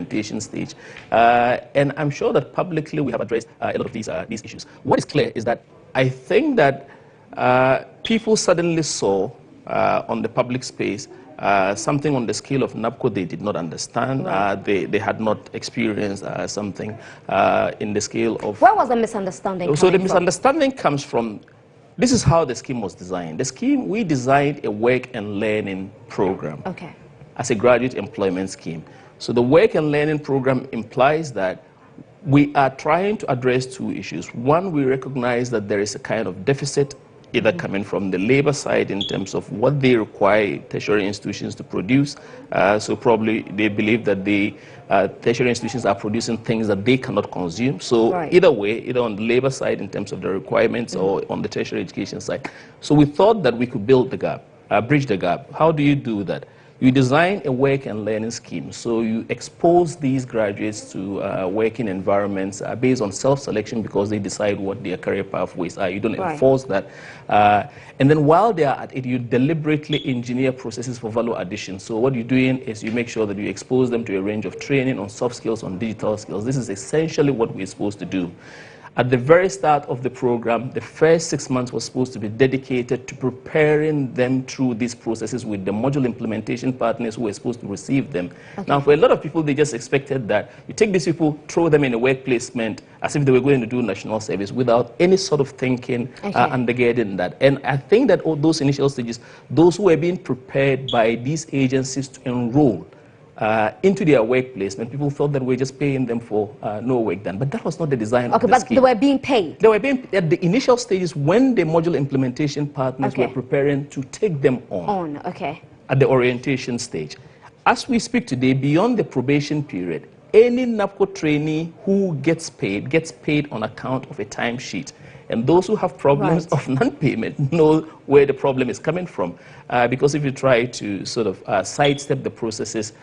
implementation stage. And I'm sure that publicly we have addressed a lot of these issues. What is clear is that I think that people suddenly saw on the public space something on the scale of NaBCO they did not understand. Right. They had not experienced something in the scale of... Where was the misunderstanding So the coming from? misunderstanding comes from, this is how the scheme was designed. The scheme, we designed a work and learning program as a graduate employment scheme. So the work and learning program implies that we are trying to address two issues. One, we recognize that there is a kind of deficit either coming from the labor side in terms of what they require tertiary institutions to produce. So probably they believe that the tertiary institutions are producing things that they cannot consume. So either way, either on the labor side in terms of the requirements or on the tertiary education side. So we thought that we could build the gap, bridge the gap. How do you do that? You design a work and learning scheme. So you expose these graduates to working environments based on self-selection because they decide what their career pathways are. You don't enforce that. And then while they are at it, you deliberately engineer processes for value addition. So what you're doing is you make sure that you expose them to a range of training on soft skills, on digital skills. This is essentially what we're supposed to do. At the very start of the program, the first 6 months was supposed to be dedicated to preparing them through these processes with the module implementation partners who were supposed to receive them. Now, for a lot of people, they just expected that you take these people, throw them in a work placement as if they were going to do national service without any sort of thinking undergirding that. And I think that all those initial stages, those who were being prepared by these agencies to enroll into their workplace, and people thought that we're just paying them for no work done. But that was not the design of the scheme. They were being paid? They were being, at the initial stages, when the module implementation partners were preparing to take them on. At the orientation stage. As we speak today, beyond the probation period, any NaBCO trainee who gets paid on account of a timesheet. And those who have problems of non-payment know where the problem is coming from. Because if you try to sort of sidestep the processes,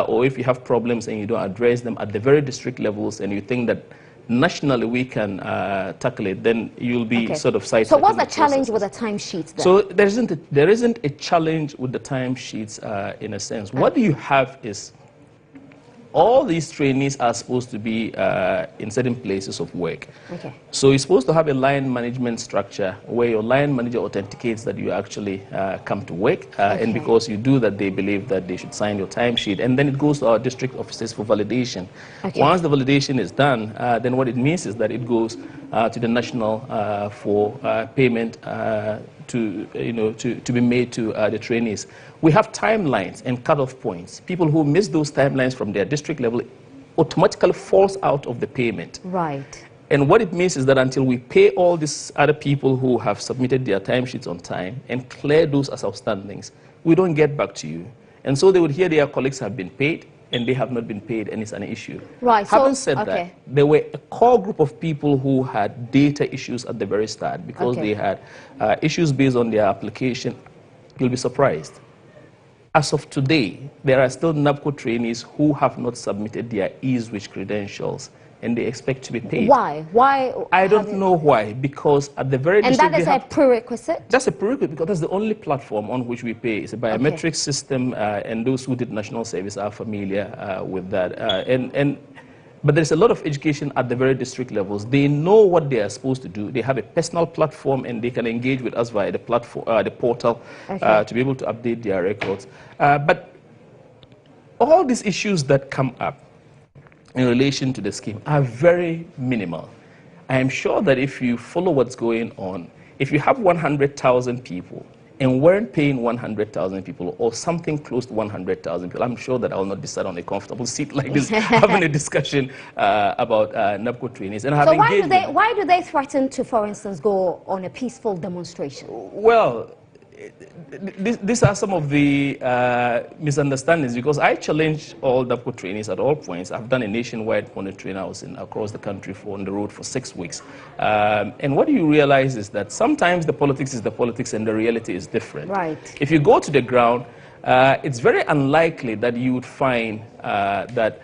or if you have problems and you don't address them at the very district levels, and you think that nationally we can tackle it, then you'll be sort of sidestepping. So what's the challenge with the timesheets then? So there isn't a challenge with the timesheets in a sense. What you have is all these trainees are supposed to be in certain places of work. So you're supposed to have a line management structure where your line manager authenticates that you actually come to work. And because you do that, they believe that they should sign your timesheet. And then it goes to our district offices for validation. Once the validation is done, then what it means is that it goes to the national for payment to be made to the trainees. We have timelines and cutoff points. People who miss those timelines from their district level automatically falls out of the payment. And what it means is that until we pay all these other people who have submitted their timesheets on time and clear those as outstandings, we don't get back to you. And so they would hear their colleagues have been paid and they have not been paid, and it's an issue. Having said that, there were a core group of people who had data issues at the very start because they had issues based on their application. You'll be surprised. As of today, there are still NaBCO trainees who have not submitted their e-switch credentials, and they expect to be paid. Why? I don't know why, because at the very And that is a prerequisite? That's a prerequisite because that's the only platform on which we pay. It's a biometric system, and those who did national service are familiar with that. But there's a lot of education at the very district levels. They know what they are supposed to do. They have a personal platform, and they can engage with us via the platform, the portal, to be able to update their records. But all these issues that come up in relation to the scheme are very minimal. I am sure that if you follow what's going on, if you have 100,000 people and weren't paying 100,000 people or something close to 100,000 people, I'm sure that I will not be sat on a comfortable seat like this having a discussion about NaBCO trainees. And so why do they threaten to, for instance, go on a peaceful demonstration? Well, these are some of the misunderstandings, because I challenge all NaBCO trainees at all points. I've done a nationwide monitoring. I was across the country on the road for 6 weeks. And what you realize is that sometimes the politics is the politics and the reality is different. If you go to the ground, it's very unlikely that you would find that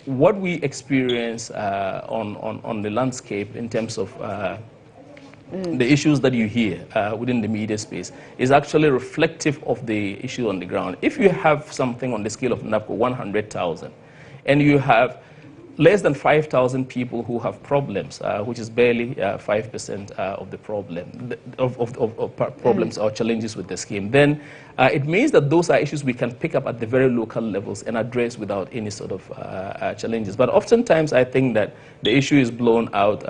what we experience on the landscape in terms of the issues that you hear within the media space is actually reflective of the issue on the ground. If you have something on the scale of NaBCO 100,000 And you have less than 5,000 people who have problems, which is barely 5% of the problems or challenges with the scheme, then it means that those are issues we can pick up at the very local levels and address without any sort of challenges. But oftentimes I think that the issue is blown out.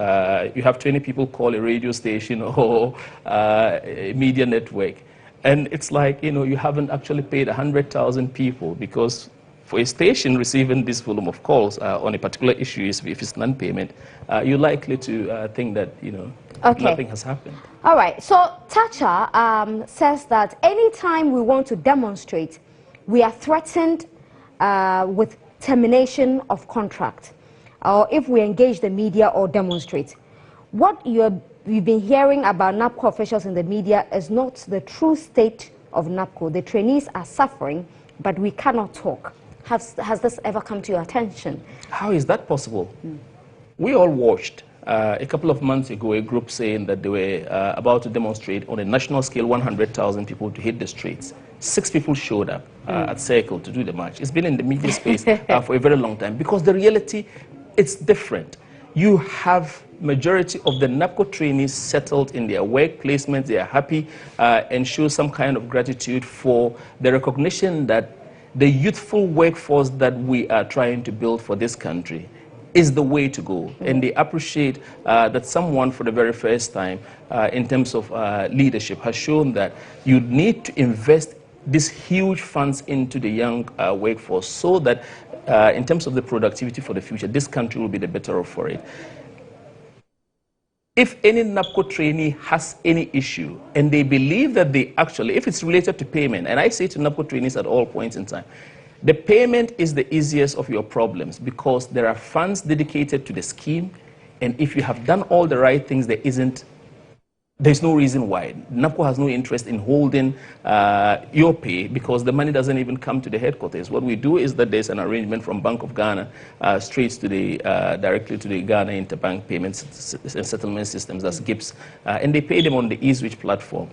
You have 20 people call a radio station or a media network, and it's like, you haven't actually paid 100,000 people, because for a station receiving this volume of calls on a particular issue, if it's non-payment, you're likely to think that, nothing has happened. All right. So Tacha says that anytime we want to demonstrate, we are threatened with termination of contract, or if we engage the media or demonstrate. What you've been hearing about NaBCO officials in the media is not the true state of NaBCO. The trainees are suffering, but we cannot talk. Has this ever come to your attention? How is that possible? We all watched a couple of months ago a group saying that they were about to demonstrate on a national scale 100,000 people to hit the streets. 6 people showed up at Circle to do the march. It's been in the media space for a very long time, because the reality, it's different. You have majority of the NaBCO trainees settled in their work placements. They are happy and show some kind of gratitude for the recognition that the youthful workforce that we are trying to build for this country is the way to go. And they appreciate that someone for the very first time in terms of leadership has shown that you need to invest these huge funds into the young workforce, so that in terms of the productivity for the future, this country will be the better off for it. If any NaBCO trainee has any issue and they believe that they actually, if it's related to payment, and I say to NaBCO trainees at all points in time, the payment is the easiest of your problems, because there are funds dedicated to the scheme, and if you have done all the right things, there's no reason why. NaBCO has no interest in holding your pay, because the money doesn't even come to the headquarters. What we do is that there's an arrangement from Bank of Ghana straight to the directly to the Ghana Interbank Payments and Settlement Systems, that's GIPS, and they pay them on the eSwitch platform.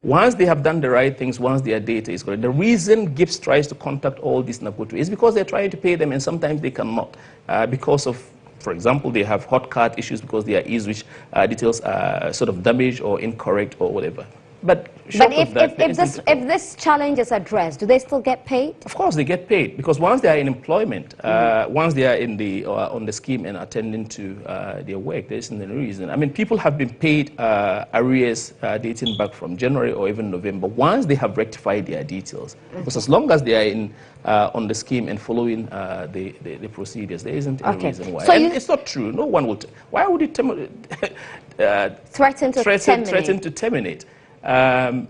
Once they have done the right things, once their data is correct, the reason GIPS tries to contact all these NaBCO is because they're trying to pay them, and sometimes they cannot because of, for example, they have hot card issues because their eSwitch details are sort of damaged or incorrect or whatever. But if this challenge is addressed, do they still get paid? Of course, they get paid, because once they are in employment, once they are in the on the scheme and attending to their work, there isn't any reason. I mean, people have been paid arrears dating back from January or even November, once they have rectified their details. Because as long as they are in on the scheme and following the procedures, there isn't any reason why. So and it's not true. No one would. Why would it threaten to terminate?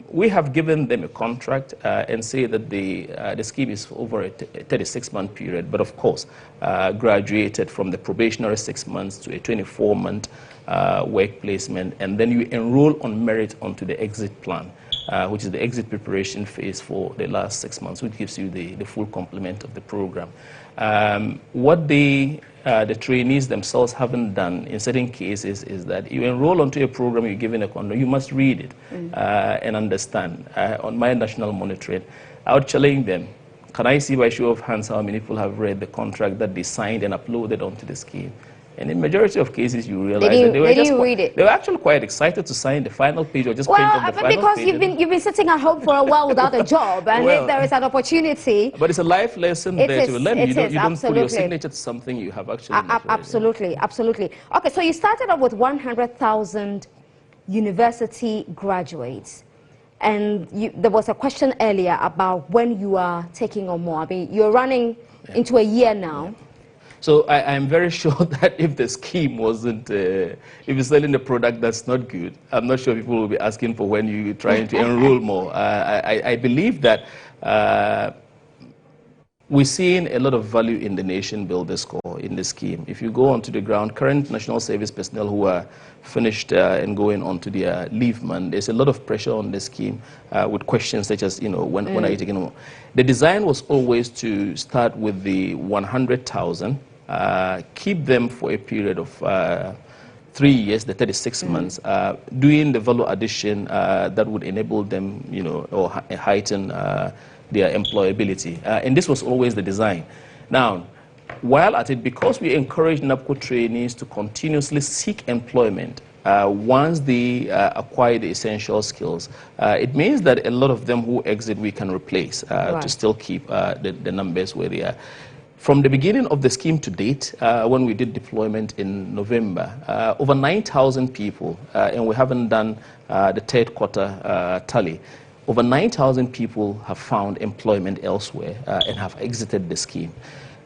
We have given them a contract and say that the scheme is over a 36-month period, but of course graduated from the probationary 6 months to a 24-month work placement, and then you enroll on merit onto the exit plan, which is the exit preparation phase for the last 6 months, which gives you the full complement of the program. What the trainees themselves haven't done in certain cases is that you enroll onto a program, you're given a contract, you must read it and understand. On my national monitoring, I would challenge them, can I see by show of hands how many people have read the contract that they signed and uploaded onto the scheme? And in majority of cases, you realize that they were actually quite excited to sign the final page or just print on the final page. Well, because you've been sitting at home for a while without a job, and if there is an opportunity. But it's a life lesson there to learn. You don't put your signature to something you have actually not read. Absolutely, absolutely. Okay, so you started off with 100,000 university graduates. And there was a question earlier about when you are taking on more. I mean, you're running into a year now. Yeah. So I'm very sure that if the scheme wasn't, if you're selling a product that's not good, I'm not sure people will be asking for when you're trying to enroll more. I believe that we're seeing a lot of value in the Nation Builder Score in the scheme. If you go onto the ground, current national service personnel who are finished and going on to their leave month, there's a lot of pressure on the scheme with questions such as, when are you taking more? The design was always to start with the 100,000, keep them for a period of 3 years, the 36 months, doing the value addition that would enable them, or heighten their employability. And this was always the design. Now, While at it, because we encourage NaBCO trainees to continuously seek employment once they acquire the essential skills, it means that a lot of them who exit we can replace to still keep the numbers where they are. From the beginning of the scheme to date, when we did deployment in November, over 9,000 people, and we haven't done the third quarter tally, over 9,000 people have found employment elsewhere and have exited the scheme.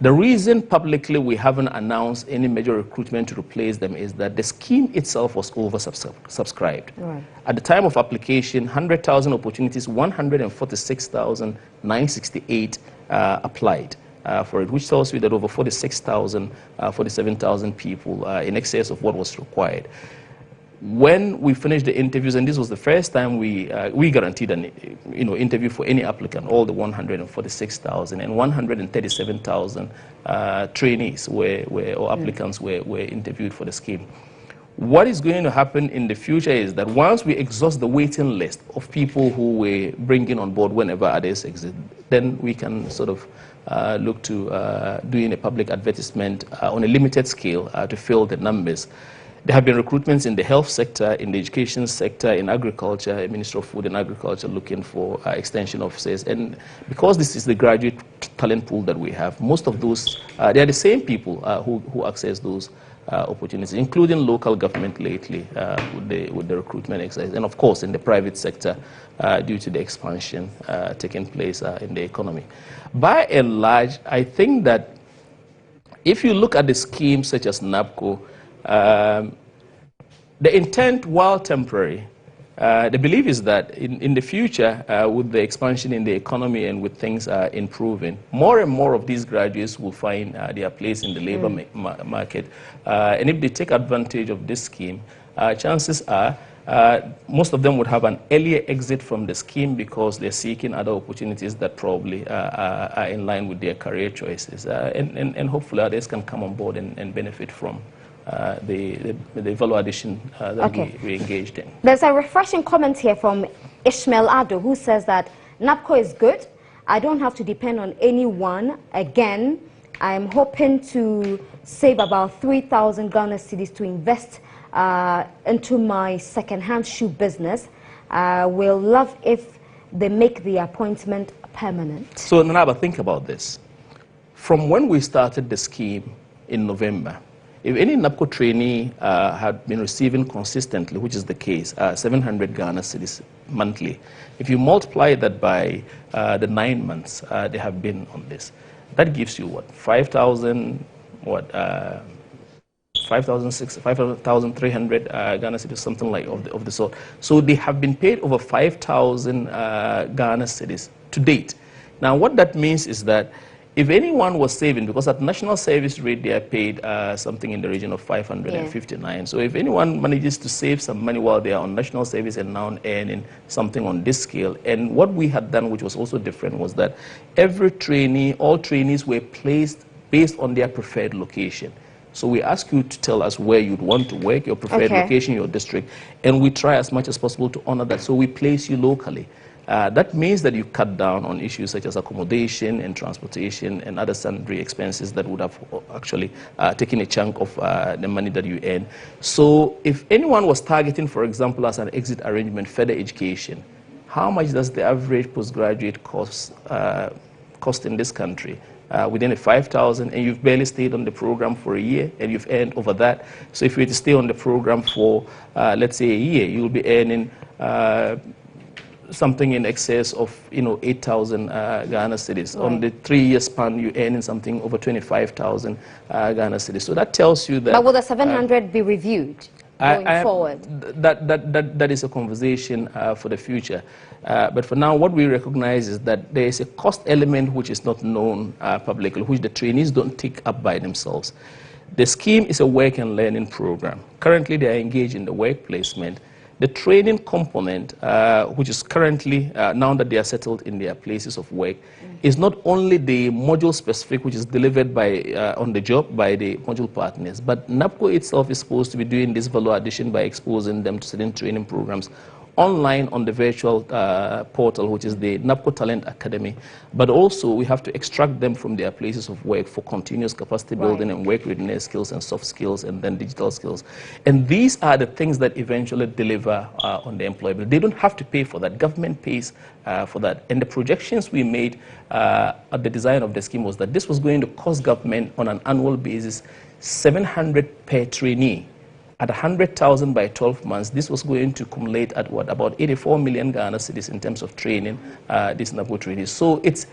The reason publicly we haven't announced any major recruitment to replace them is that the scheme itself was oversubscribed. Right. At the time of application, 100,000 opportunities, 146,968 applied for it, which tells you that over 46,000, 47,000 people in excess of what was required. When we finished the interviews, and this was the first time we guaranteed an interview for any applicant, all the 146,000 and 137,000 trainees or applicants were interviewed for the scheme. What is going to happen in the future is that once we exhaust the waiting list of people who we're bringing on board whenever others exit, then we can sort of look to doing a public advertisement on a limited scale to fill the numbers. There have been recruitments in the health sector, in the education sector, in agriculture, Ministry of Food and Agriculture looking for extension officers. And because this is the graduate talent pool that we have, most of those, they are the same people who access those opportunities, including local government lately with the recruitment exercise. And of course, in the private sector, due to the expansion taking place in the economy. By and large, I think that if you look at the schemes such as NaBCO, the intent, while temporary, the belief is that in the future, with the expansion in the economy and with things improving, more and more of these graduates will find their place in the labor market. And if they take advantage of this scheme, chances are most of them would have an earlier exit from the scheme because they're seeking other opportunities that probably are in line with their career choices. And hopefully others can come on board and benefit from the value addition that we engaged in. There's a refreshing comment here from Ishmael Ado, who says that NaBCO is good. I don't have to depend on anyone. Again, I'm hoping to save about 3,000 Ghana cedis to invest into my second-hand shoe business. We'll love if they make the appointment permanent. So, Nanaba, think about this. From when we started the scheme in November, if any NaBCO trainee had been receiving consistently, which is the case, 700 Ghana cedis monthly, if you multiply that by the 9 months they have been on this, that gives you what, 5,000, what, 5,300 Ghana cedis, something like of the sort. So they have been paid over 5,000 Ghana cedis to date. Now, what that means is that if anyone was saving, because at national service rate they are paid something in the region of 559. Yeah. So if anyone manages to save some money while they are on national service and now earning something on this scale, and what we had done, which was also different, was that every trainee, all trainees were placed based on their preferred location. So we ask you to tell us where you'd want to work, your preferred location, your district, and we try as much as possible to honor that. So we place you locally. That means that you cut down on issues such as accommodation and transportation and other sundry expenses that would have actually taken a chunk of the money that you earn. So if anyone was targeting, for example, as an exit arrangement, further education, how much does the average postgraduate cost in this country? Within a 5,000, and you've barely stayed on the program for a year, and you've earned over that. So if you were to stay on the program for, let's say, a year, you'll be earning something in excess of 8,000 Ghana cedis. Right. On the 3-year span, you're earning something over 25,000 Ghana cedis. So that tells you that. But will the 700 be reviewed going forward? That is a conversation for the future. But for now, what we recognize is that there is a cost element which is not known publicly, which the trainees don't take up by themselves. The scheme is a work and learning program. Currently, they are engaged in the work placement. The training component, which is currently, now that they are settled in their places of work, is not only the module specific, which is delivered by on the job by the module partners, but NaBCO itself is supposed to be doing this value addition by exposing them to certain training programs online on the virtual portal, which is the NaBCO Talent Academy, but also we have to extract them from their places of work for continuous capacity building and work readiness skills and soft skills and then digital skills. And these are the things that eventually deliver on the employability. They don't have to pay for that. Government pays for that. And the projections we made at the design of the scheme was that this was going to cost government on an annual basis 700 per trainee. At 100,000 by 12 months, this was going to accumulate at what, about 84 million Ghana cedis in terms of training these NaBCO trainees. So it's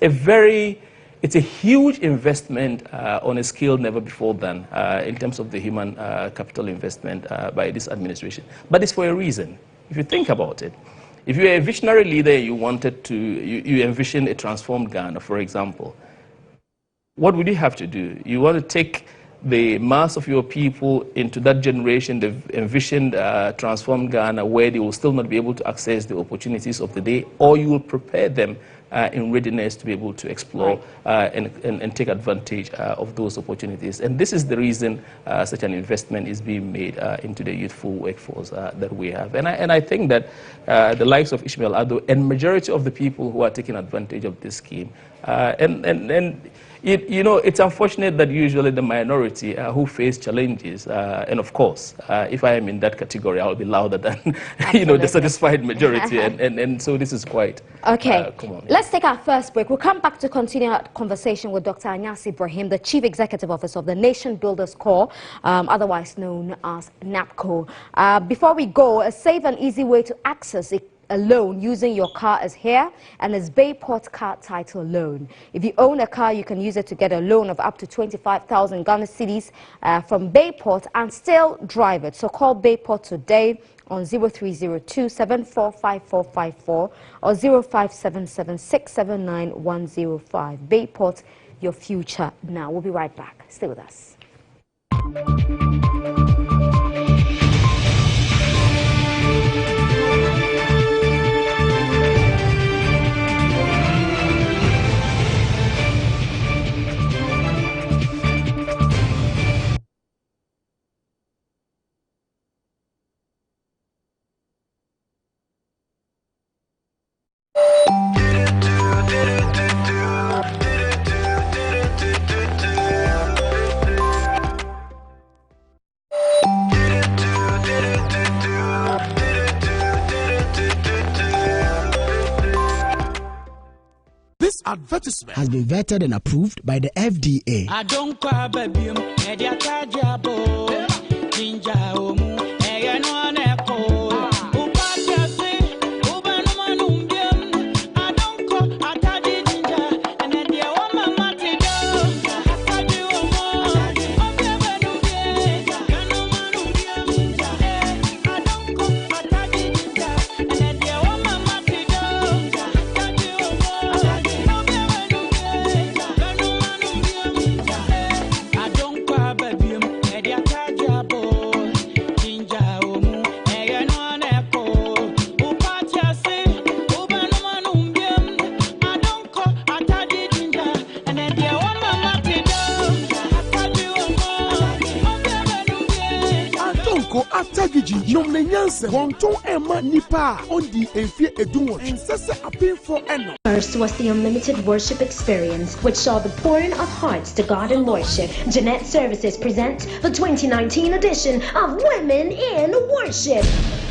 a huge investment on a scale never before done in terms of the human capital investment by this administration. But it's for a reason. If you think about it, if you're a visionary leader, you envision a transformed Ghana, for example, what would you have to do? You want to take the mass of your people into that generation, the envisioned transformed Ghana, where they will still not be able to access the opportunities of the day, or you will prepare them in readiness to be able to explore and take advantage of those opportunities. And this is the reason such an investment is being made into the youthful workforce that we have. And I think that the likes of Ishmael Ado and majority of the people who are taking advantage of this scheme, it's unfortunate that usually the minority who face challenges, and of course, if I am in that category, I'll be louder than the satisfied majority, and so this is quite common. Let's take our first break. We'll come back to continue our conversation with Dr. Anyasi Ibrahim, the Chief Executive Officer of the Nation Builders Corps, otherwise known as NaBCO. Before we go, a safe and easy way to access a loan using your car is here, and it's Bayport Car Title Loan. If you own a car, you can use it to get a loan of up to 25,000 Ghana cedis from Bayport and still drive it. So call Bayport today on 0302-745454 or 0577-679-105. Bayport, your future now. We'll be right back. Stay with us. This advertisement has been vetted and approved by the FDA. I don't cry, baby. First was the unlimited worship experience, which saw the pouring of hearts to God in worship. Jeanette Services presents the 2019 edition of Women in Worship,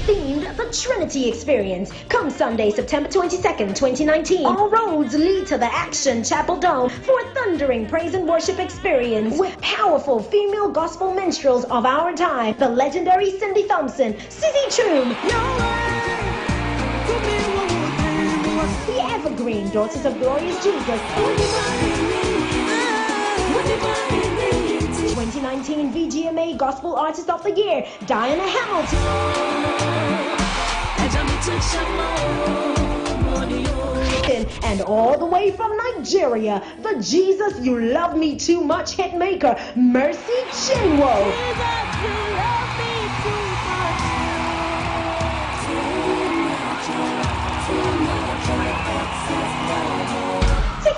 themed the Trinity Experience. Come Sunday, September 22nd, 2019. All roads lead to the Action Chapel Dome for a thundering praise and worship experience with powerful female gospel minstrels of our time, the legendary Cindy Thompson, Sissy Troom, the evergreen Daughters of Glorious Jesus, 2019 VGMA Gospel Artist of the Year, Diana Hamilton, and all the way from Nigeria, the Jesus You Love Me Too Much hitmaker, Mercy Chinwo.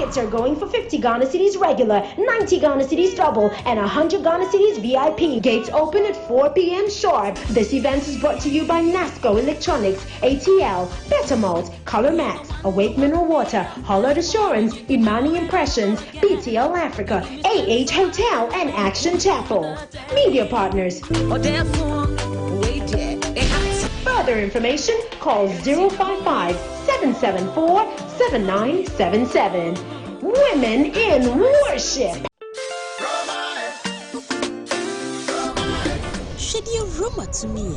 Tickets are going for 50 Ghana cedis regular, 90 Ghana cedis double, and 100 Ghana cedis VIP. Gates open at 4 p.m. sharp. This event is brought to you by NaBCO Electronics, ATL, Bettermalt, Color Max, Awake Mineral Water, Hollowed Assurance, Imani Impressions, BTL Africa, AH Hotel, and Action Chapel. Media partners. Further information, call 055-774-7977. Women in Worship. Should you rumor to me?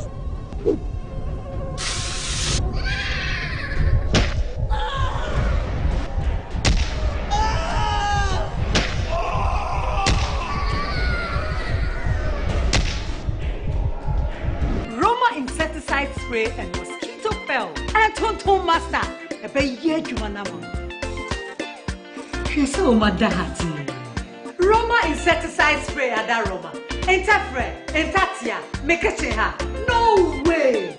Insecticide spray and mosquito fell. And I told Master, a baby to Manama. She's so mad. Roma insecticide spray at that Roma. Entafre, Entatia, make a cheha. No way.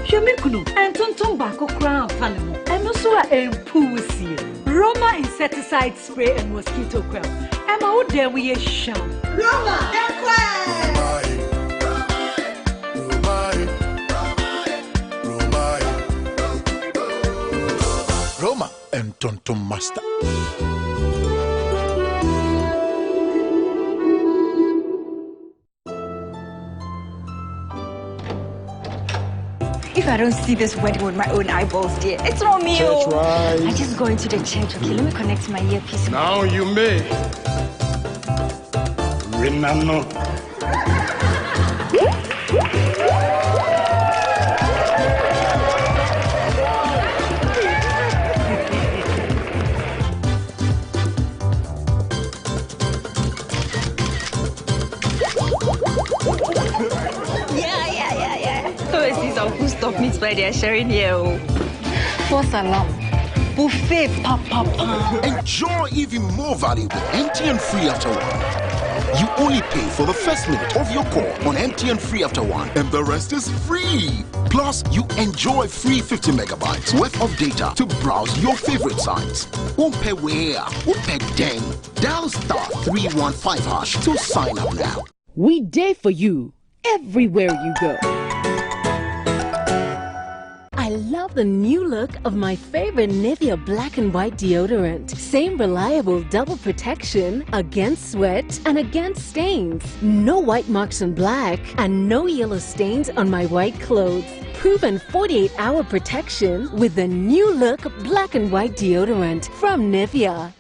Yamikunu and Tonton Bako crown fanimo. And also a pussy. Roma insecticide spray and mosquito quell. I'm out there with a sham. Roma, Roma and Tonton Master. If I don't see this wedding with my own eyeballs, dear, it's not me. Church right. I just go into the church. Okay, let me connect my earpiece. Now you may. Renano. Who stop meets by their sharing here? False alarm. Buffet, papa. Enjoy even more valuable MTN Free After One. You only pay for the first minute of your call on MTN Free After One, and the rest is free. Plus, you enjoy free 50 megabytes worth of data to browse your favorite sites. Umpe where? Umpe deng. Dial *315# to sign up now. We day for you everywhere you go. I love the new look of my favorite Nivea black and white deodorant. Same reliable double protection against sweat and against stains. No white marks on black and no yellow stains on my white clothes. Proven 48-hour protection with the new look black and white deodorant from Nivea.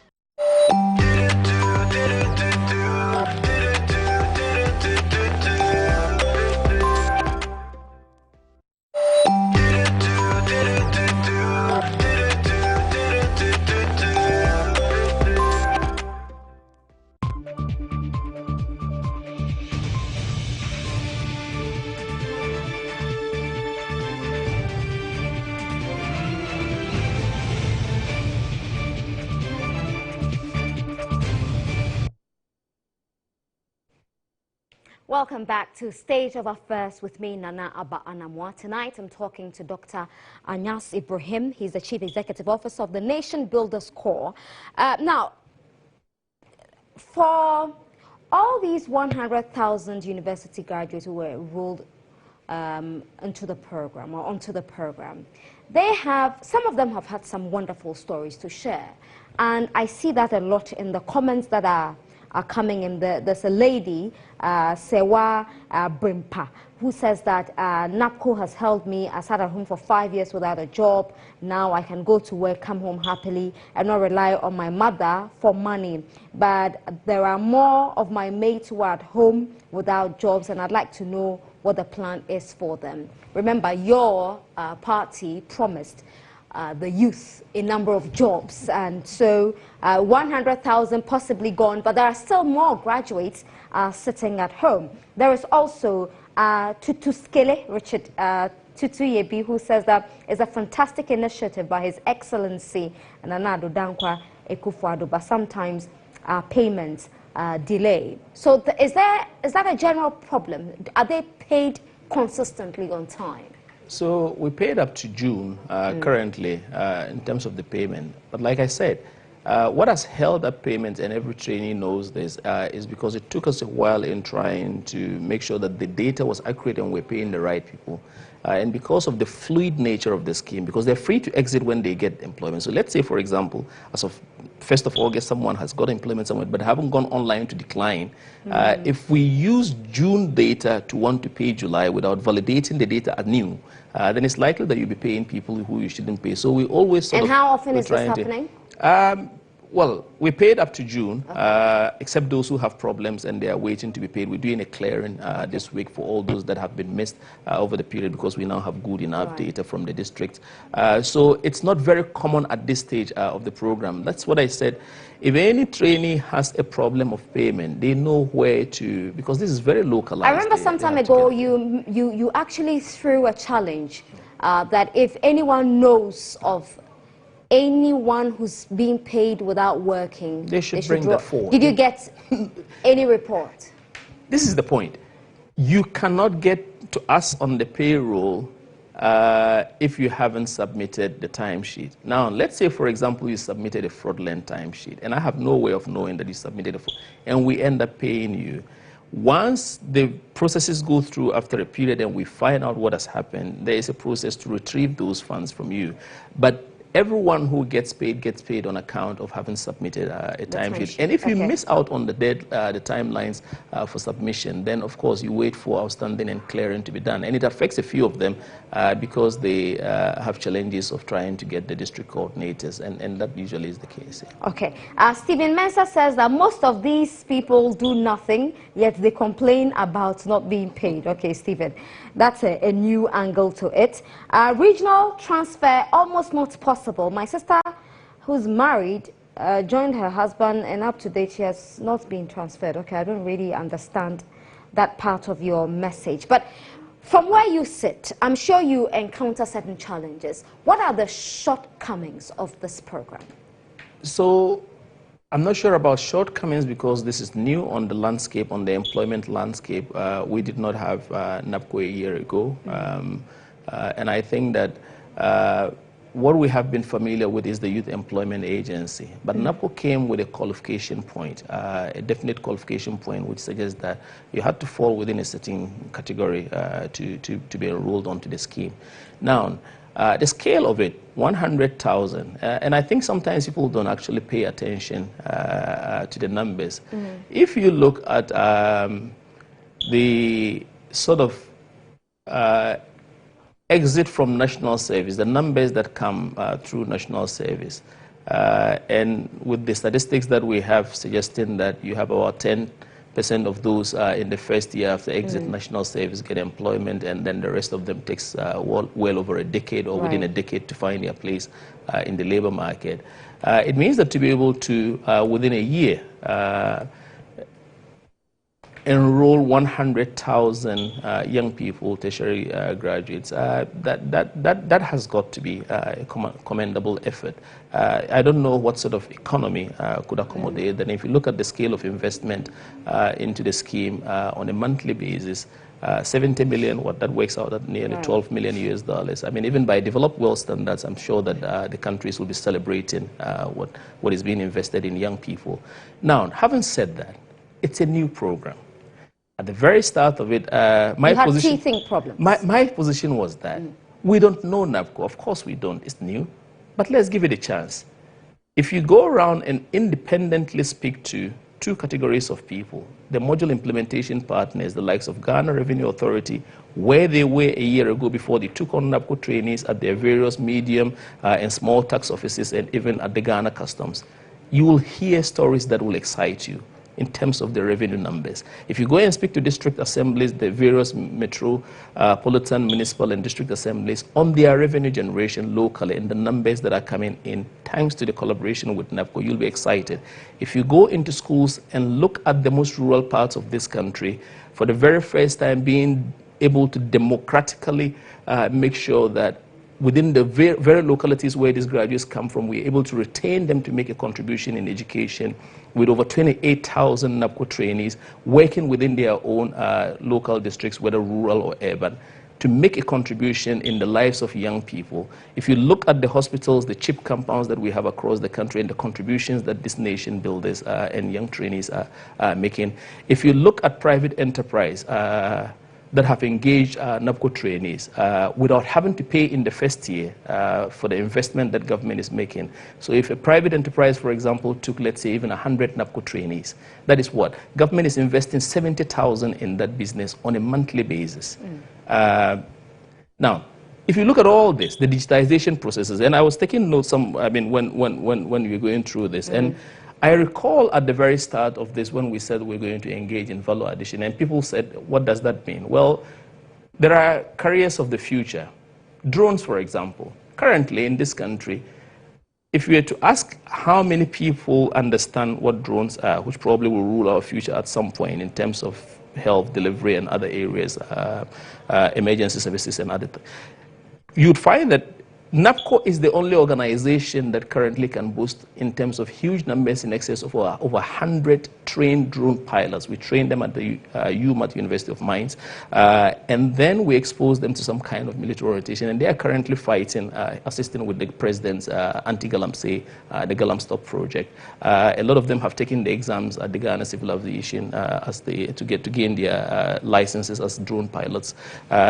Welcome back to Stage of Affairs with me, Nana Abba Anamwa. Tonight I'm talking to Dr. Anyas Ibrahim. He's the Chief Executive Officer of the Nation Builders Corps. Now, for all these 100,000 university graduates who were enrolled into the program or onto the program, some of them have had some wonderful stories to share. And I see that a lot in the comments that are coming in. There's a lady, Sewa Brimpa, who says that NaBCO has held me. I sat at home for 5 years without a job. Now I can go to work, come home happily, and not rely on my mother for money. But there are more of my mates who are at home without jobs, and I'd like to know what the plan is for them. Remember, your party promised the youth a number of jobs, and so 100,000 possibly gone, but there are still more graduates sitting at home. There is also Tutuskele Richard Tutuyebi, who says that it's a fantastic initiative by His Excellency Nana Dankwa Ekufuado, but sometimes payments delay. So is that a general problem? Are they paid consistently on time? So we paid up to June currently in terms of the payment. But like I said, what has held up payments, and every trainee knows this, is because it took us a while in trying to make sure that the data was accurate and we're paying the right people. And because of the fluid nature of the scheme, because they're free to exit when they get employment. So let's say, for example, as of 1st of August, someone has got employment somewhere but haven't gone online to decline. If we use June data to want to pay July without validating the data anew, then it's likely that you'll be paying people who you shouldn't pay. So we always And how often is this happening? Well, we paid up to June, except those who have problems and they are waiting to be paid. We're doing a clearing this week for all those that have been missed over the period, because we now have good enough data from the district. So it's not very common at this stage of the program. That's what I said. If any trainee has a problem of payment, they know where to, because this is very localized. I remember some time ago you actually threw a challenge that if anyone knows of anyone who's being paid without working, they should bring that forward. Did you get any report? This is the point. You cannot get to us on the payroll if you haven't submitted the timesheet. Now, let's say, for example, you submitted a fraudulent timesheet, and I have no way of knowing that you submitted and we end up paying you. Once the processes go through after a period and we find out what has happened, there is a process to retrieve those funds from you. But everyone who gets paid on account of having submitted a timesheet. And if you miss out on the timelines for submission, then of course you wait for outstanding and clearing to be done. And it affects a few of them because they have challenges of trying to get the district coordinators, and that usually is the case. Okay. Stephen Mensah says that most of these people do nothing, yet they complain about not being paid. Okay, Stephen, that's a new angle to it. Regional transfer, almost not possible. My sister, who's married, joined her husband, and up to date she has not been transferred. Okay, I don't really understand that part of your message. But from where you sit, I'm sure you encounter certain challenges. What are the shortcomings of this program? So I'm not sure about shortcomings because this is new on the landscape, on the employment landscape. We did not have NaBCO a year ago. And I think that what we have been familiar with is the Youth Employment Agency. But NaBCO came with a qualification point, a definite qualification point, which suggests that you had to fall within a certain category to be enrolled onto the scheme. Now, the scale of it, 100,000, and I think sometimes people don't actually pay attention to the numbers. If you look at the sort of exit from national service, the numbers that come through national service, and with the statistics that we have suggesting that you have about 10% of those in the first year after exit national service get employment, and then the rest of them takes well over a decade or within a decade to find their place in the labor market. It means that to be able to, within a year, enroll 100,000 young people, tertiary graduates, that has got to be a commendable effort. I don't know what sort of economy could accommodate that. If you look at the scale of investment into the scheme on a monthly basis, 70 million, what that works out at nearly 12 million US dollars. I mean, even by developed world standards, I'm sure that the countries will be celebrating what is being invested in young people. Now, having said that, it's a new program. At the very start of it, my position was that we don't know NaBCO. Of course we don't. It's new. But let's give it a chance. If you go around and independently speak to two categories of people, the module implementation partners, the likes of Ghana Revenue Authority, where they were a year ago before they took on NaBCO trainees at their various medium and small tax offices, and even at the Ghana Customs, you will hear stories that will excite you in terms of the revenue numbers. If you go and speak to district assemblies, the various metropolitan, municipal, and district assemblies on their revenue generation locally and the numbers that are coming in, thanks to the collaboration with NaBCO, you'll be excited. If you go into schools and look at the most rural parts of this country, for the very first time being able to democratically make sure that within the very localities where these graduates come from, we're able to retain them to make a contribution in education, with over 28,000 NaBCO trainees working within their own local districts, whether rural or urban. to make a contribution in the lives of young people. If you look at the hospitals, the CHIP compounds that we have across the country, and the contributions that this nation builders and young trainees are making, if you look at private enterprise that have engaged NaBCO trainees without having to pay in the first year for the investment that government is making. So if a private enterprise, for example, took, let's say, even 100 NaBCO trainees, that is what? Government is investing 70,000 in that business on a monthly basis. Now, if you look at all this, the digitization processes, and I was taking notes, when we were going through this, and I recall at the very start of this when we said we're going to engage in value addition, and people said, what does that mean? Well, there are careers of the future. Drones, for example. Currently in this country, if we were to ask how many people understand what drones are, which probably will rule our future at some point in terms of health delivery and other areas, emergency services and other things, you'd find that NaBCO is the only organization that currently can boast in terms of huge numbers in excess of over 100 trained drone pilots. We train them at the UMatt University of Mines, and then we expose them to some kind of military rotation, and they are currently fighting, assisting with the president's anti-Galamsey, the Galamstop project. A lot of them have taken the exams at the Ghana Civil Aviation to gain their licenses as drone pilots.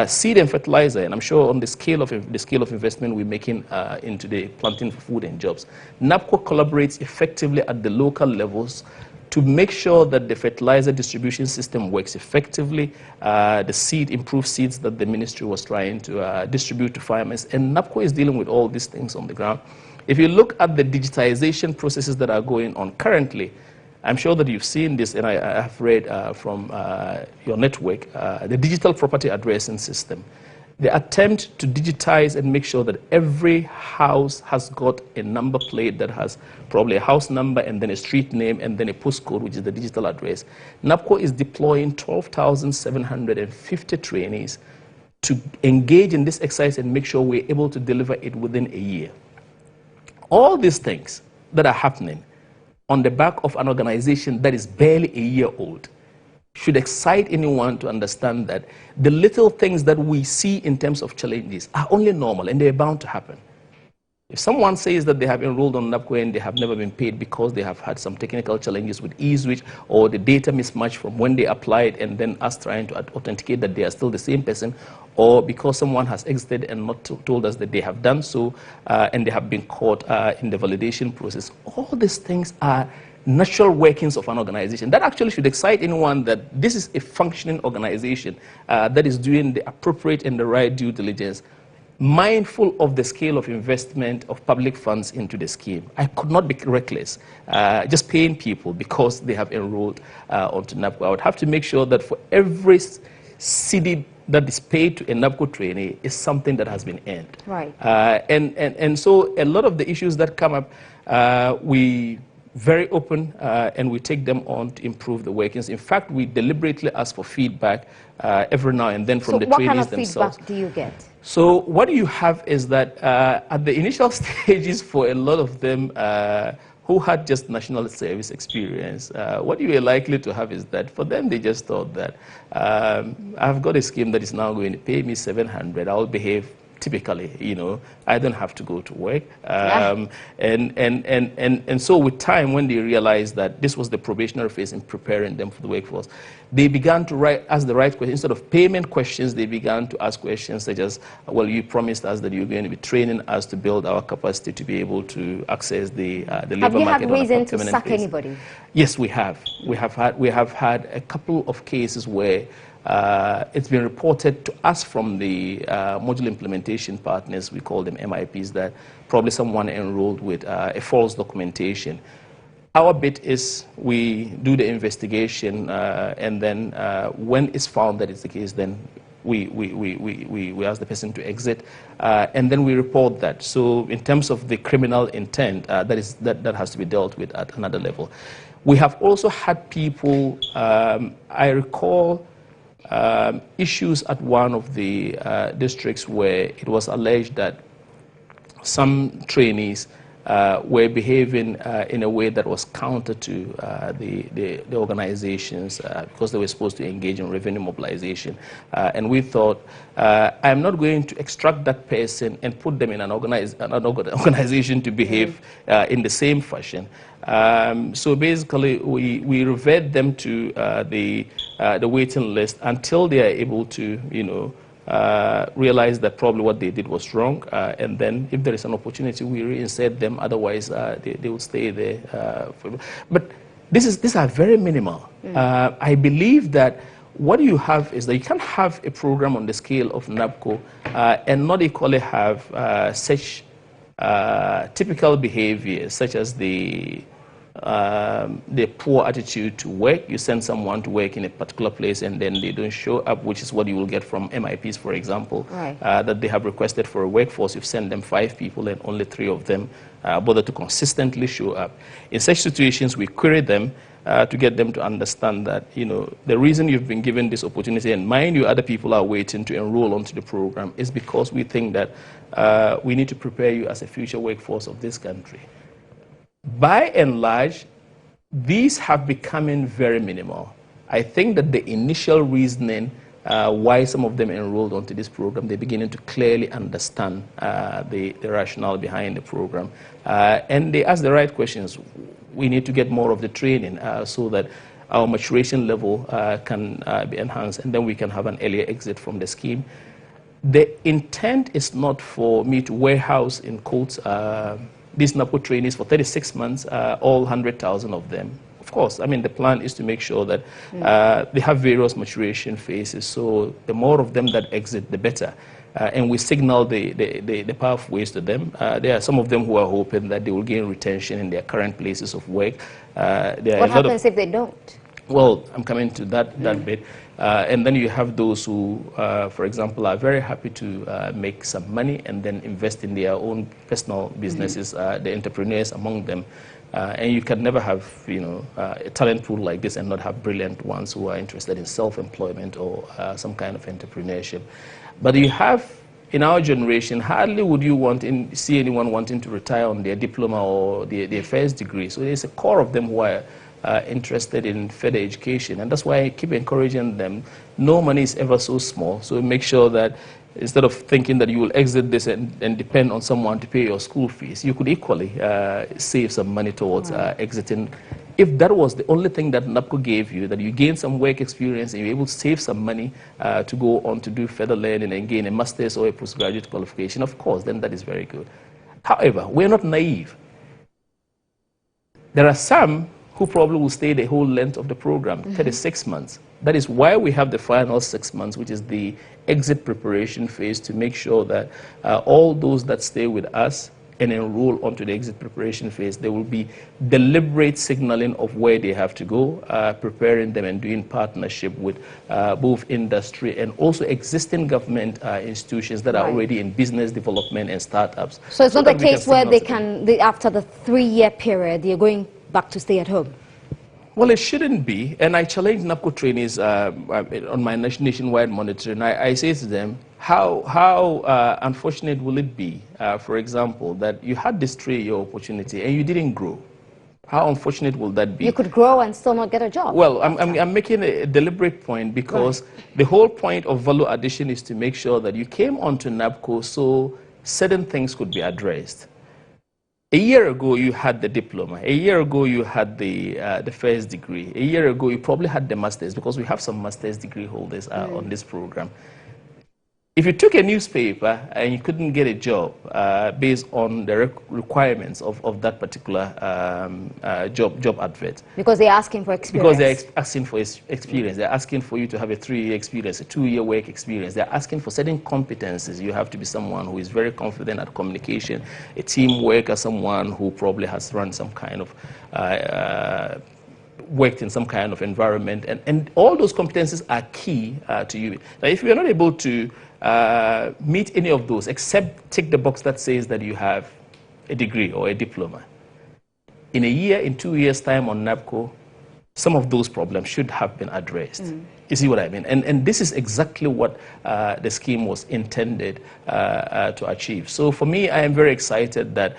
Seed and fertilizer, and I'm sure on the scale of investment we making into the planting for food and jobs. NaBCO collaborates effectively at the local levels to make sure that the fertilizer distribution system works effectively, the improved seeds that the ministry was trying to distribute to farmers, and NaBCO is dealing with all these things on the ground. If you look at the digitization processes that are going on currently, I'm sure that you've seen this, and I have read from your network, the digital property addressing system. The attempt to digitize and make sure that every house has got a number plate that has probably a house number and then a street name and then a postcode, which is the digital address. NaBCO is deploying 12,750 trainees to engage in this exercise and make sure we're able to deliver it within a year. All these things that are happening on the back of an organization that is barely a year old should excite anyone to understand that the little things that we see in terms of challenges are only normal and they're bound to happen. If someone says that they have enrolled on NaBCO and they have never been paid because they have had some technical challenges with e-switch or the data mismatch from when they applied and then us trying to authenticate that they are still the same person, or because someone has exited and not told us that they have done so and they have been caught in the validation process, all these things are natural workings of an organization. That actually should excite anyone that this is a functioning organization that is doing the appropriate and the right due diligence, mindful of the scale of investment of public funds into the scheme. I could not be reckless, just paying people because they have enrolled onto NaBCO. I would have to make sure that for every cedi that is paid to a NaBCO trainee is something that has been earned. Right. And so a lot of the issues that come up, we very open and we take them on to improve the workings. In fact, we deliberately ask for feedback every now and then from the trainees themselves. So what kind of feedback do you get? So what you have is that at the initial stages for a lot of them who had just national service experience, what you are likely to have is that for them they just thought that I've got a scheme that is now going to pay me 700, I'll behave typically, you know, I don't have to go to work. And so with time, when they realized that this was the probationary phase in preparing them for the workforce, they began to ask the right questions. Instead of payment questions, they began to ask questions such as, well, you promised us that you're going to be training us to build our capacity to be able to access the labor market. Have you had reason to sack anybody? Yes, we have. We have had a couple of cases where it's been reported to us from the module implementation partners, we call them MIPs, that probably someone enrolled with a false documentation. Our bit is we do the investigation and then when it's found that it's the case, then we ask the person to exit and then we report that. So in terms of the criminal intent, that has to be dealt with at another level. We have also had people, I recall, issues at one of the districts where it was alleged that some trainees were behaving in a way that was counter to the organizations because they were supposed to engage in revenue mobilization. And we thought, I'm not going to extract that person and put them in an organization to behave in the same fashion. So basically, we revert them to the waiting list until they are able to, realize that probably what they did was wrong, and then if there is an opportunity, we reinsert them. Otherwise, they will stay there. But these are very minimal. I believe that what you have is that you can't have a program on the scale of NABCO and not equally have such typical behaviors, such as the poor attitude to work. You send someone to work in a particular place and then they don't show up, which is what you will get from MIPs, for example, that they have requested for a workforce. You send them 5 people and only 3 of them bother to consistently show up. In such situations, we query them to get them to understand that, the reason you've been given this opportunity, and mind you, other people are waiting to enroll onto the program, is because we think that we need to prepare you as a future workforce of this country. By and large, these have become very minimal. I think that the initial reasoning why some of them enrolled onto this program, they're beginning to clearly understand the rationale behind the program. And they ask the right questions. We need to get more of the training so that our maturation level can be enhanced, and then we can have an earlier exit from the scheme. The intent is not for me to warehouse, in quotes, these NABCO trainees for 36 months, all 100,000 of them. Of course, I mean, the plan is to make sure that they have various maturation phases, so the more of them that exit, the better. And we signal the pathways to them. There are some of them who are hoping that they will gain retention in their current places of work. What happens if they don't? Well, I'm coming to that bit. And then you have those who, for example, are very happy to make some money and then invest in their own personal businesses, the entrepreneurs among them. And you can never have, a talent pool like this and not have brilliant ones who are interested in self-employment or some kind of entrepreneurship. But you have, in our generation, hardly would you see anyone wanting to retire on their diploma or their first degree. So there's a core of them who are interested in further education, and that's why I keep encouraging them. No money is ever so small, so make sure that instead of thinking that you will exit this and depend on someone to pay your school fees, you could equally save some money towards exiting. If that was the only thing that NABCO gave you, that you gain some work experience and you're able to save some money to go on to do further learning and gain a master's or a postgraduate qualification, of course, then that is very good. However, we're not naive. There are some who probably will stay the whole length of the program, 36 months. That is why we have the final 6 months, which is the exit preparation phase, to make sure that all those that stay with us and enroll onto the exit preparation phase, there will be deliberate signaling of where they have to go, preparing them and doing partnership with both industry and also existing government institutions that are already in business development and startups. So it's not a case where after the 3-year period, they're going back to stay at home? Well, it shouldn't be. And I challenge NABCO trainees on my nationwide monitoring. I say to them, how unfortunate will it be, for example, that you had this 3-year opportunity and you didn't grow? How unfortunate will that be? You could grow and still not get a job. Well, I'm making a deliberate point because the whole point of value addition is to make sure that you came onto NABCO so certain things could be addressed. A year ago, you had the diploma. A year ago, you had the first degree. A year ago, you probably had the master's, because we have some master's degree holders on this program. If you took a newspaper and you couldn't get a job based on the requirements of that particular job advert. Because they're asking for experience. Because they're asking for experience. They're asking for you to have a 3-year experience, a 2-year work experience. They're asking for certain competencies. You have to be someone who is very confident at communication, a team worker, someone who probably has run some kind of worked in some kind of environment, and all those competencies are key to you. Now, if you're not able to meet any of those, except tick the box that says that you have a degree or a diploma, in a year, in 2 years' time on NABCO, some of those problems should have been addressed. You see what I mean? And this is exactly what the scheme was intended to achieve. So for me, I am very excited that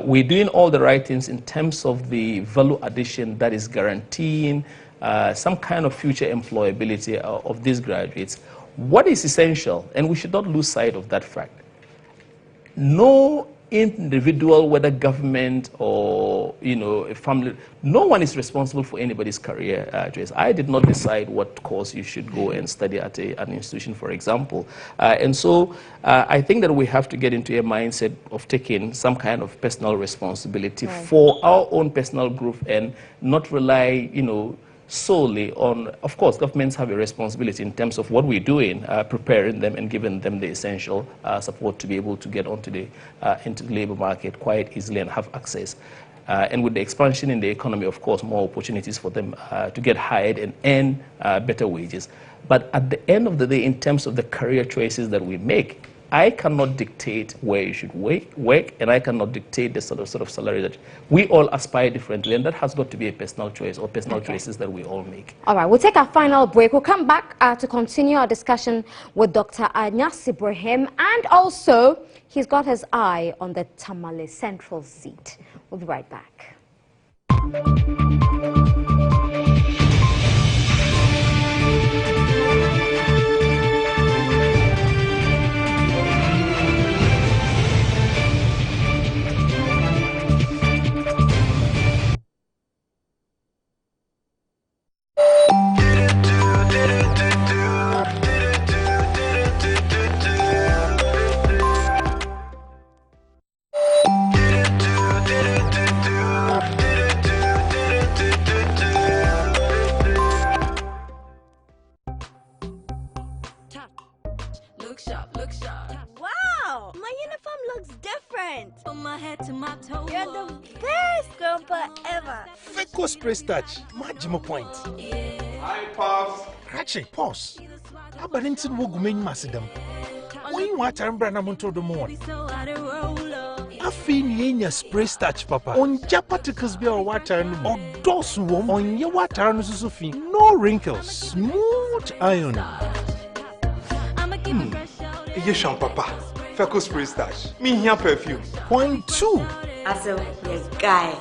we're doing all the right things in terms of the value addition that is guaranteeing some kind of future employability of these graduates. What is essential, and we should not lose sight of that fact, no individual, whether government or a family, no one is responsible for anybody's career choice. I did not decide what course you should go and study at an institution, for example. And so I think that we have to get into a mindset of taking some kind of personal responsibility for our own personal growth and not rely, solely on, of course, governments have a responsibility in terms of what we're doing, preparing them and giving them the essential support to be able to get onto into the labor market quite easily and have access. And with the expansion in the economy, of course, more opportunities for them to get hired and earn better wages. But at the end of the day, in terms of the career choices that we make, I cannot dictate where you should work, and I cannot dictate the sort of salary that we all aspire differently, and that has got to be a personal choice or personal choices that we all make. All right, we'll take our final break. We'll come back to continue our discussion with Dr. Anyas Ibrahim, and also he's got his eye on the Tamale Central seat. We'll be right back. Wow! My uniform looks different. From my head to my toes. You're the best grandpa ever. FECO spray starch. Majimo point. Hi, Pops. Actually, pause. How about in Wogumin Massidam? When you want to run a month of the morning. I feel your spray starch, Papa. On your particles be our water or dose warm on your water and Sophie. No wrinkles. Smooth iron. Yes, Papa. FECO spray starch. Me here perfume. Point 2. As a guy.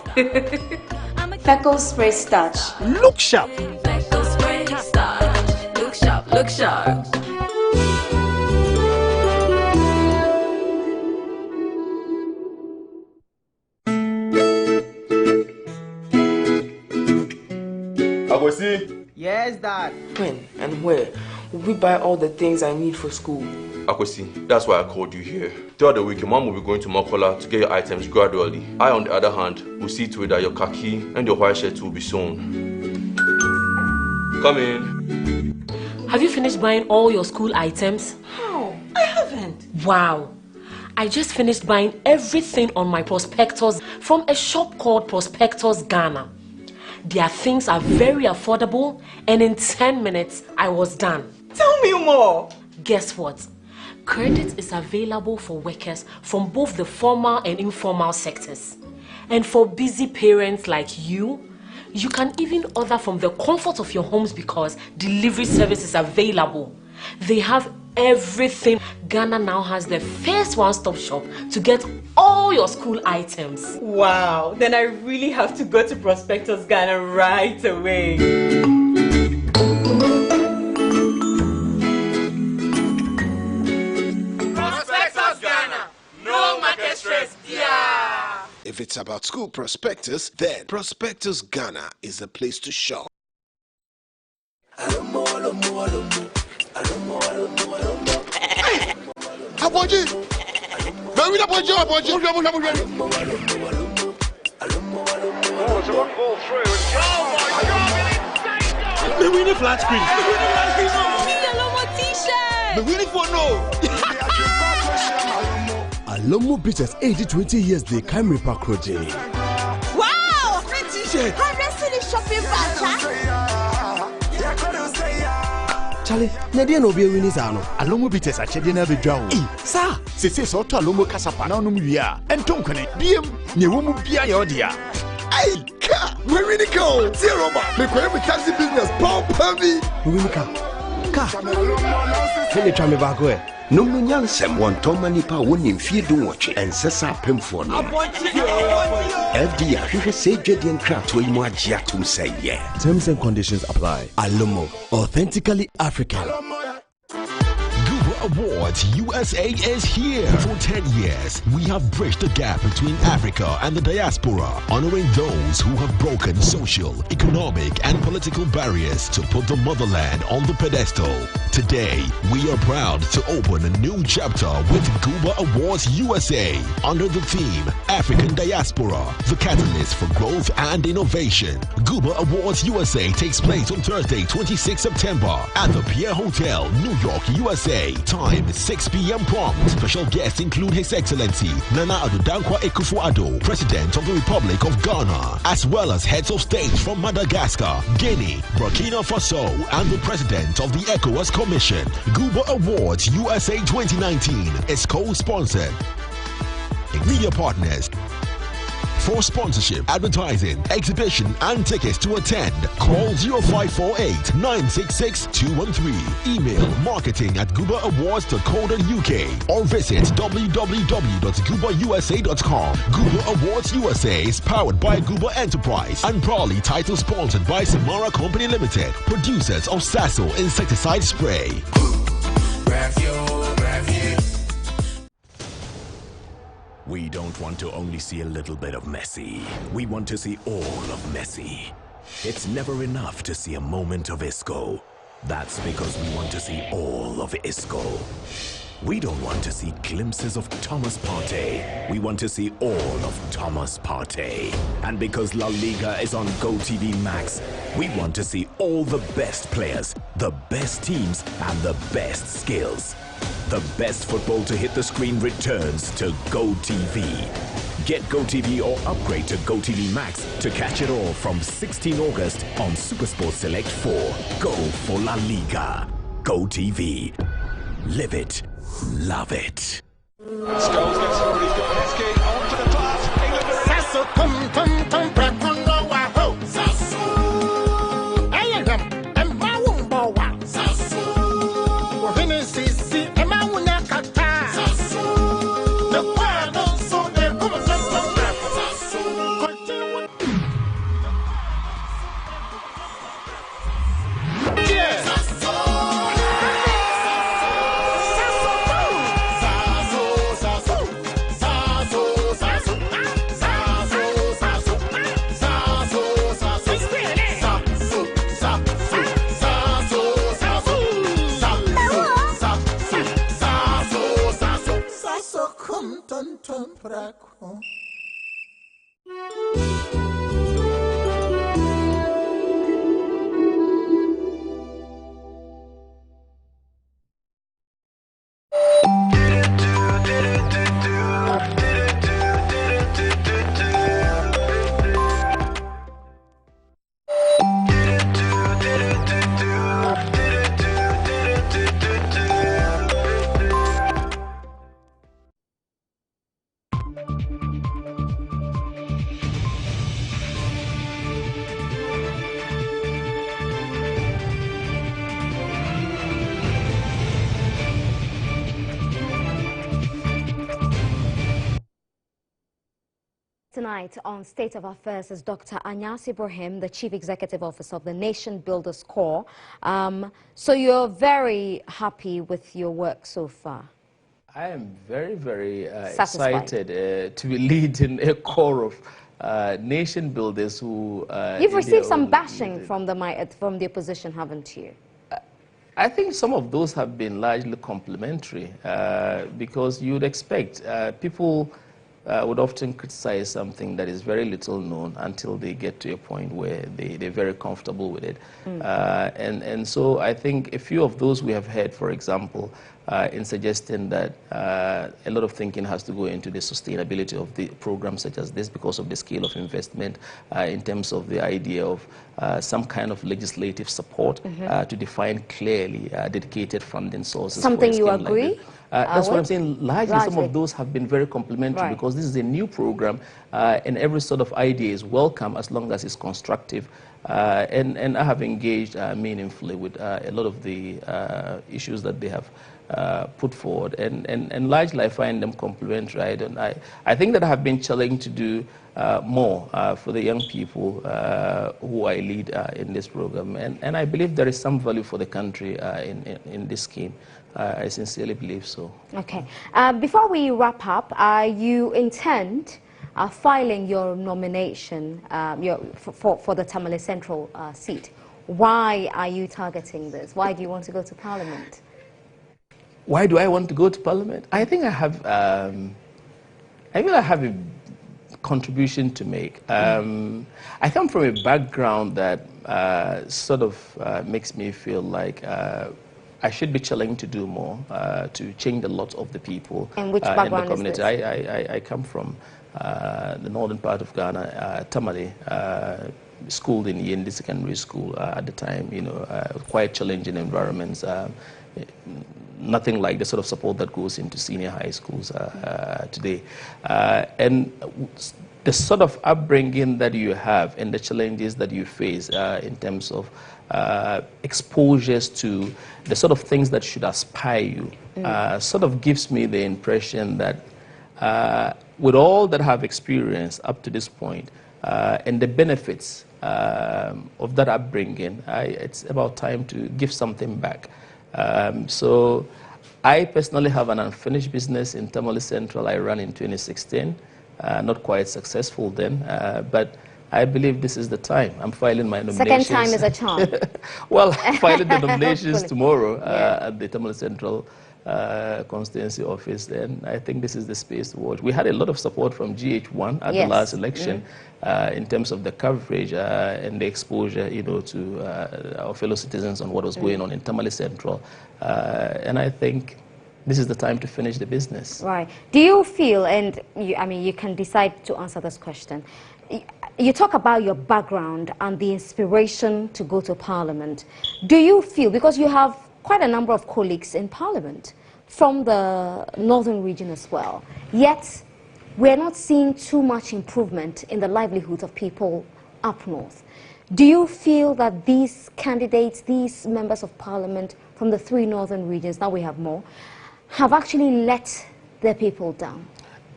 FECO spray starch. Look sharp. FECO spray starch. Look sharp. Look sharp. Akwesi. Yes, Dad. When and where will we buy all the things I need for school? Akwesi, that's why I called you here. Throughout the week, your mom will be going to Makola to get your items gradually. I, on the other hand, will see to it that your khaki and your white shirt will be sewn. Come in. Have you finished buying all your school items? How? I haven't. Wow. I just finished buying everything on my Prospectors from a shop called Prospectors Ghana. Their things are very affordable, and in 10 minutes, I was done. Tell me more. Guess what? Credit is available for workers from both the formal and informal sectors. And for busy parents like you can even order from the comfort of your homes because delivery service is available. They have everything. Ghana now has the first one-stop shop to get all your school items. Wow, then I really have to go to Prospectors Ghana right away. Prospectors Ghana, no market stress, yeah. If it's about school prospectus, then Prospectors Ghana is the place to shop. Aboji! Very good, Aboji! The winning flat screen. The winning for no. Alomo Beaches 80-20 years they came repackaging. Wow! Free t-shirt! I'm the shopping Charlie, Nadia no be winning ano. Alomo Beaches actually never drown. Sir, say so to Alomo Casapa no via and Tonkane. Diem, Newumu Bia Yodia. Ay, ka! Merinica, zero ma. Me kwa me taxi business, Paul Pammy. Merinica, ka. Fini try me back way. No munyansem wonton nipa wonim fie do woche ensesa pemfo no. FD ahwehwe se dwedie nkrato yi mu agye atom say ye. Terms and conditions apply. Alomo, authentically African. Awards USA is here. For 10 years, we have bridged the gap between Africa and the diaspora, honoring those who have broken social, economic, and political barriers to put the motherland on the pedestal. Today, we are proud to open a new chapter with Guba Awards USA under the theme African Diaspora, the catalyst for growth and innovation. Guba Awards USA takes place on Thursday, 26 September at the Pierre Hotel, New York, USA. Time 6 p.m. prompt. Special guests include His Excellency Nana Addo Dankwa Akufo-Addo, President of the Republic of Ghana, as well as heads of state from Madagascar, Guinea, Burkina Faso, and the President of the ECOWAS Commission. Guba Awards USA 2019 is co-sponsored. Media partners. For sponsorship, advertising, exhibition, and tickets to attend, call 0548 966 213. Email marketing@gubaawards.co.uk or visit www.gubausa.com. Guba Awards USA is powered by Guba Enterprise and proudly title sponsored by Samara Company Limited, producers of Sasso insecticide spray. We don't want to only see a little bit of Messi. We want to see all of Messi. It's never enough to see a moment of Isco. That's because we want to see all of Isco. We don't want to see glimpses of Thomas Partey. We want to see all of Thomas Partey. And because La Liga is on GoTV Max, we want to see all the best players, the best teams, and the best skills. The best football to hit the screen returns to GoTV. Get GoTV or upgrade to GoTV Max to catch it all from 16 August on SuperSport Select 4. Go for La Liga. GoTV. Live it. Love it. Scholes gets somebody got Heskey onto the pass. Sasso tum tum tum prakundo wa ho. Sasso. Ayam emma wumbo wa. Sasso. Wo hini sisi emma wuna kata. Sasso. The kwado so de kuma tum tum praku. Sasso. Yeah. Sasso. Tonight on State of Affairs is Dr. Anyas Ibrahim, the Chief Executive Officer of the Nation Builders Corps. So you're very happy with your work so far? I am very, very excited to be leading a corps of nation builders who... You've received some bashing from the opposition, haven't you? I think some of those have been largely complimentary because you'd expect people would often criticize something that is very little known until they get to a point where they're very comfortable with it. And so I think a few of those we have heard, for example, in suggesting that a lot of thinking has to go into the sustainability of the programs such as this because of the scale of investment, in terms of the idea of some kind of legislative support to define clearly dedicated funding sources. Something you agree? That's what I'm saying. Largely, some of those have been very complimentary because this is a new program, and every sort of idea is welcome as long as it's constructive. And I have engaged meaningfully with a lot of the issues that they have put forward, and largely I find them complimentary. I think that I have been challenged to do more for the young people who I lead in this program, and I believe there is some value for the country in this scheme. I sincerely believe so. Okay. Before we wrap up, you intend filing your nomination for the Tamale Central seat. Why are you targeting this? Why do you want to go to Parliament? Why do I want to go to Parliament? I think I have. I feel I have a contribution to make. I come from a background that sort of makes me feel like I should be challenged to do more to change the lot of the people in the community. Is this? I come from the northern part of Ghana, Tamale, schooled in Yendi Secondary School at the time. You know, quite challenging environments. Nothing like the sort of support that goes into senior high schools today, and the sort of upbringing that you have and the challenges that you face in terms of exposures to the sort of things that should aspire you sort of gives me the impression that with all that I have experienced up to this point and the benefits of that upbringing, it's about time to give something back. So I personally have an unfinished business in Tamale Central I ran in 2016. Not quite successful then, but I believe this is the time. I'm filing my nominations. Second time is a charm. Well, I'm filing the nominations tomorrow at the Tamale Central constituency office, and I think this is the space to watch. We had a lot of support from GH1 at the last election in terms of the coverage and the exposure, you know, to our fellow citizens on what was going on in Tamale Central, and I think this is the time to finish the business. Right. Do you feel, and I mean, you can decide to answer this question. You talk about your background and the inspiration to go to Parliament. Do you feel, because you have quite a number of colleagues in Parliament from the northern region as well, yet we're not seeing too much improvement in the livelihoods of people up north. Do you feel that these candidates, these members of Parliament from the 3 northern regions, now we have more, have actually let their people down?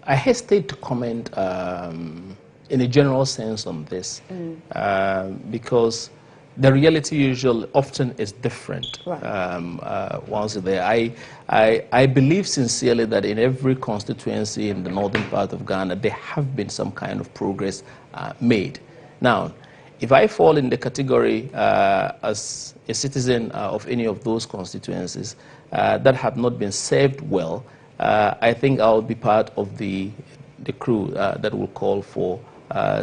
I hesitate to comment in a general sense on this because the reality usually often is different once there. I believe sincerely that in every constituency in the northern part of Ghana, there have been some kind of progress made. Now, if I fall in the category as a citizen of any of those constituencies that have not been served well, I think I'll be part of the crew that will call for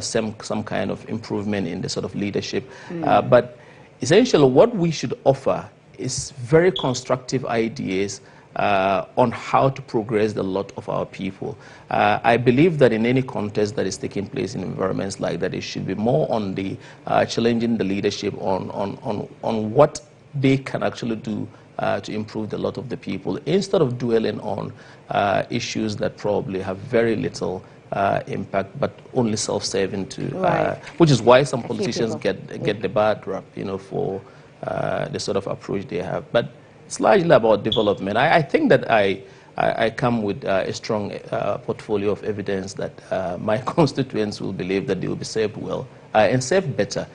some kind of improvement in the sort of leadership. But essentially what we should offer is very constructive ideas on how to progress the lot of our people. I believe that in any contest that is taking place in environments like that, it should be more on the challenging the leadership on what they can actually do to improve the lot of the people, instead of dwelling on issues that probably have very little impact, but only self-serving to, which is why some politicians get the bad rap, you know, for the sort of approach they have. But it's largely about development. I think that I come with a strong portfolio of evidence that my constituents will believe that they will be served well and served better.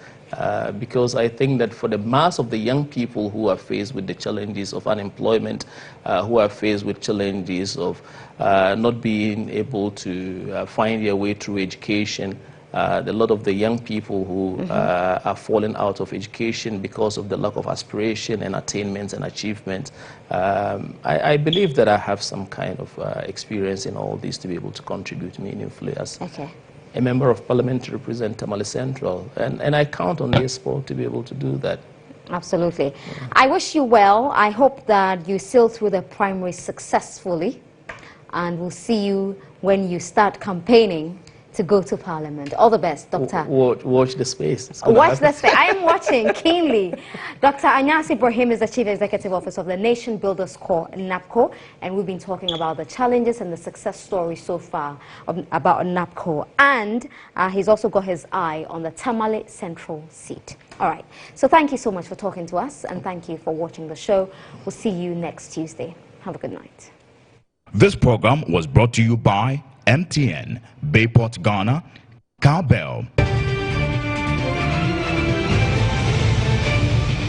Because I think that for the mass of the young people who are faced with the challenges of unemployment, who are faced with challenges of not being able to find their way through education, a lot of the young people who are falling out of education because of the lack of aspiration and attainments and achievements, I believe that I have some kind of experience in all these to be able to contribute meaningfully as a member of Parliament to represent Tamale Central, and I count on the sport to be able to do that. Absolutely. Yeah. I wish you well. I hope that you sail through the primary successfully, and we'll see you when you start campaigning to go to Parliament. All the best, Dr. Watch the space. Watch the space. I am watching keenly. Dr. Anyasi Ibrahim is the Chief Executive Officer of the Nation Builders Corps, NaBCO, and we've been talking about the challenges and the success story so far about NaBCO. And he's also got his eye on the Tamale Central seat. All right. So thank you so much for talking to us, and thank you for watching the show. We'll see you next Tuesday. Have a good night. This program was brought to you by MTN, Bayport, Ghana, Cowbell.